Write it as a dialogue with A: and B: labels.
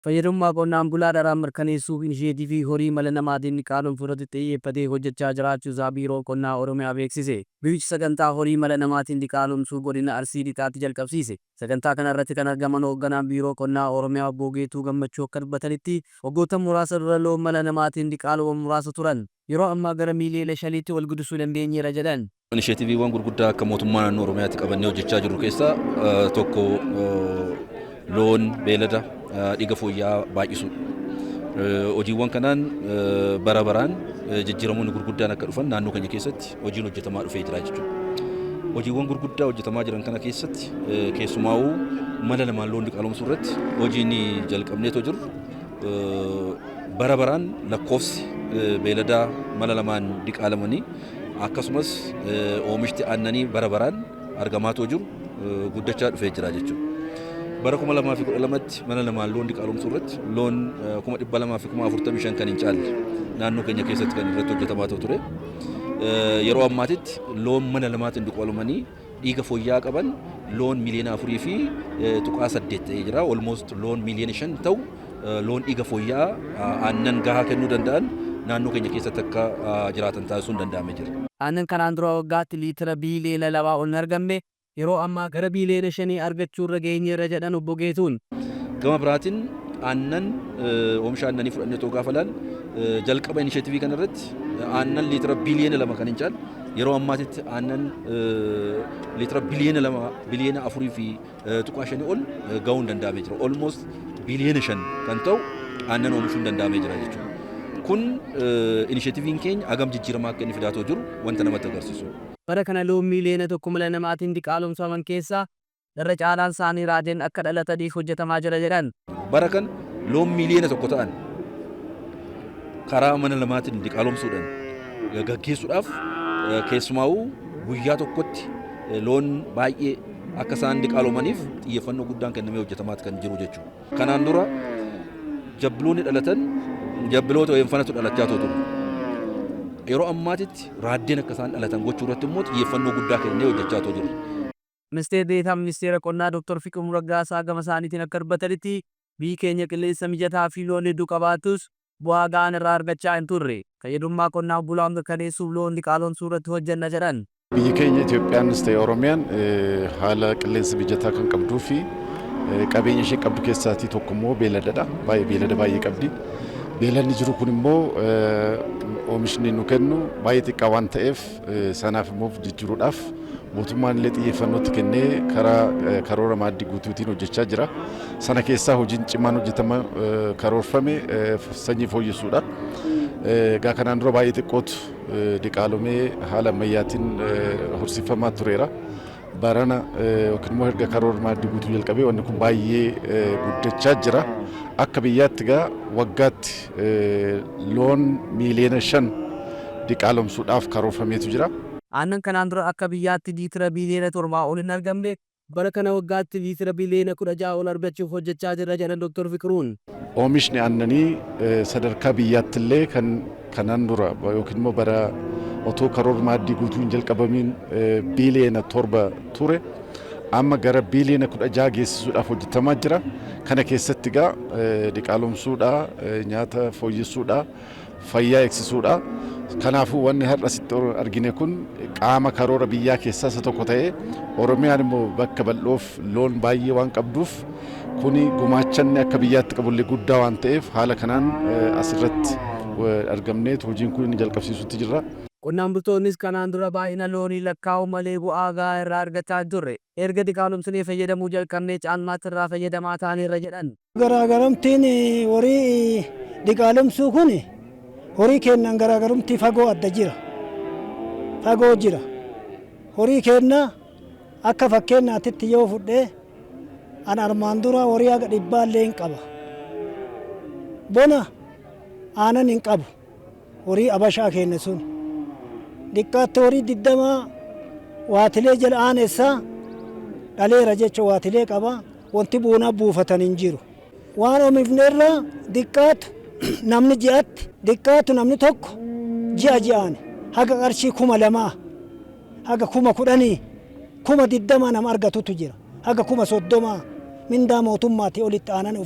A: fayyadamummaa qonnaan bulaa daran mirkaneessuuf inisheetivii horii mala namaatiin qaaluun fudhate xiyyeeffatee hojjechaa jiraachuusaa biiroo qonnaa Oromiyaa beeksise. Biirichi sagantaa horii mala namaatiin qaalomsuu godina Arsii Lixaatti jalqabsiise. Sagantaa kana irratti kan argaman hoogganaan biiroo qonnaa Oromiyaa Obbo Geetuu Gammachuu akka dubbatanitti waggoota muraasa dura loon mala namaatiin qaaluun muraasa turan. Yeroo ammaa gara miiliyoona 5tti wal guddisuu dandeenyeera jedhan.
B: Inisheetiviiwwan gurguddaa akka mootummaa naannoo Oromiyaatti qabannee hojjechaa jirru keessaa tokko loon beelada dhiiga fooyya'aa baay'isuu. Hojiiwwan kanaan bara baraan jijjiiramoonni gurguddaan akka dhufan naannoo keenya keessatti hojiin hojjetamaa dhufee jira jechuudha. Hojiiwwan gurguddaa hojjetamaa jiran kana keessatti keessumaa'uu mala lamaan loon qaalomsuu irratti hojiin jalqabneetoo jiru. Bara baraan lakkoofsi beeladaa mala lamaan qaalamanii akkasumas oomishti aannanii bara baraan argamaatoo jiru guddachaa dhufee jira jechuudha. Bara 2012tti mala lamaan loon qaalomsuu irratti loon 245 kan hin caalle naannoo keenya keessatti kan irratti hojjetamaa ture. Yeroo ammaatitti loon mala lamaatiin qaalomanii dhiiga fooyya'aa qaban loon miliyoona 4 fi tuqaa 8 ta'ee jira. Almost loon miliyoona 5 ta'u loon dhiiga fooyya'aa aannan gahaa kennuu danda'an naannoo keenya keessatti akka jiraatan taasisuun danda'amee jira.
A: Aannan kanaan dura waggaatti liitira biiliyoona 2 ol hin argamne yeroo ammaa gara biiliyoona 5 argachuu irra geenyeerra jedhan Obbo Geetuun.
B: Gama biraatiin aannan oomisha aannanii fudhannee too gaafa laal jalqaba inisheetivii kana irratti aannan liitira biiliyoona 2 kan hin caalle yeroo ammaatitti aannan liitira biiliyoona 4 fi tuqaa 5 ol ga'uun danda'amee jira. Almost biiliyoona 5 kan ta'u aannan oomishuun danda'amee jira jechuudha. Kun inisheetiviin keenya agam jijjiiramaa akka inni fidaatoo jiru wanta namatti agarsiisu.
A: Bara kana loon miliyoona 1 mala namaatiin qaalomsaman keessaa irra caalaan isaanii raadeen akka dhalataniif hojjetamaa jira jedhan.
B: Bara kan loon miliyoona 1 ta'an karaa mala namaatiin qaalomsuudhaan gaggeessuudhaaf keessumaa'uu guyyaa tokkotti loon baay'ee akka isaan qaalomaniif xiyyeeffannoo guddaan kennamee hojjetamaa kan jiru jechuudha. Kanaan dura jabbiloonni dhalatan jabbiloota wayinfanatu dhalachaa ture. Yeroo ammaatitti raaddeen akka isaan dhalatan gochuu irratti immoo xiyyeeffannoo guddaa kennee hojjechaa jiru.
A: Ministeerri Deetaa Ministeera Qonnaa Dr. Fiqiruu Raggaasaa gama isaaniitiin akka dubbatanitti biyyi keenya qilleensa mijataa fi loon hedduu qabaatus bu'aa ga'aa irraa argachaa hin turre. Fayyadummaa qonnaan bulaa mirkaneessuuf loon qaalomsuu irratti hojjenna jedhan.
C: Biyyi keenya Itoophiyaanis ta'e Oromiyaan haala qilleensa mijataa kan qabduu fi qabeenya ishee qabdu keessaatii tokko immoo beeladadha. Beelada baay'ee qabdi. Beeladni jiru kun immoo oomishni nu kennu baay'ee xiqqaa waan ta'eef sanaaf immoo jijjiiruudhaaf mootummaan illee xiyyeeffannootti kennee karaa karoora maaddii guutuutiin hojjechaa jira. Sana keessaa hojiin cimaan hojjetama karoorfame sanyii fooyyessuudha. Egaa kanaan dura baay'ee xiqqootu qaalomee haala ammayyaatiin horsiifamaa tureera. Barana yookiin immoo erga karoora maaddii guutuu jalqabee wanni kun baay'ee guddachaa jira. Akka biyyaatti egaa waggaatti loon miliyoona 5 qaalomsuudhaaf karoorfameetu jira.
A: Aannan kanaan dura akka biyyaatti liitira biiliyoona 7 ol hin argamne bara kana waggaatti liitira biiliyoona 16 ol argachuuf hojjechaa jira jedhan Dr. Fiqiruun.
C: Oomishni aannanii sadarkaa biyyaatti illee kanaan dura yookiin immoo bara otoo karoora maaddii guutuu hin jalqabamiin biiliyoona 7 ture. Amma gara biiliyoona 16 geessisuudhaaf hojjetamaa jira. Kana keessatti egaa qaalomsuudha, nyaata fooyyessuudha, fayyaa eegsisuudha. Kanaafuu wanni har'a asitti argine kun qaama karoora biyyaa keessaa isa tokko ta'ee Oromiyaan immoo bakka bal'oof loon baay'ee waan qabduuf kuni gumaachanni akka biyyaatti qabullee guddaa waan ta'eef haala kanaan asirratti argamneet hojiin kun inni jalqabsiisutti jira.
A: Qonnaan bultoonnis kanaan dura baay'ina loonii lakkaa'u malee bu'aa ga'aa irraa argachaa turre. Erga qaalomsinee fayyadamuu jalqabnee caalmaatti irraa fayyadamaa ta'aniirra jedhan.
D: Garaagarumtiin horii qaalomsuu kun horii kennan garaagarumti fagoo adda jira. Fagoo jira. Horii kenna akka fakkeenyaatti yoo fudhee an armaan dura horii haga 100 illee hin qaba. Bona aanan hin qabu. Horii abashaa kenna sun. Diqqaatti horii 20 waatilee jala aanessaa dhaleera jecha waatilee qaba. Wanti buunaa buufatan hin jiru. Waan oomifneerra diqqaatu namni ji'atti diqqaatu namni tokko ji'aan haga qarshii 2,000 haga 10,000 20 nama argatutu jira. Haga 30,000 mindaa mootummaatii olitti aanan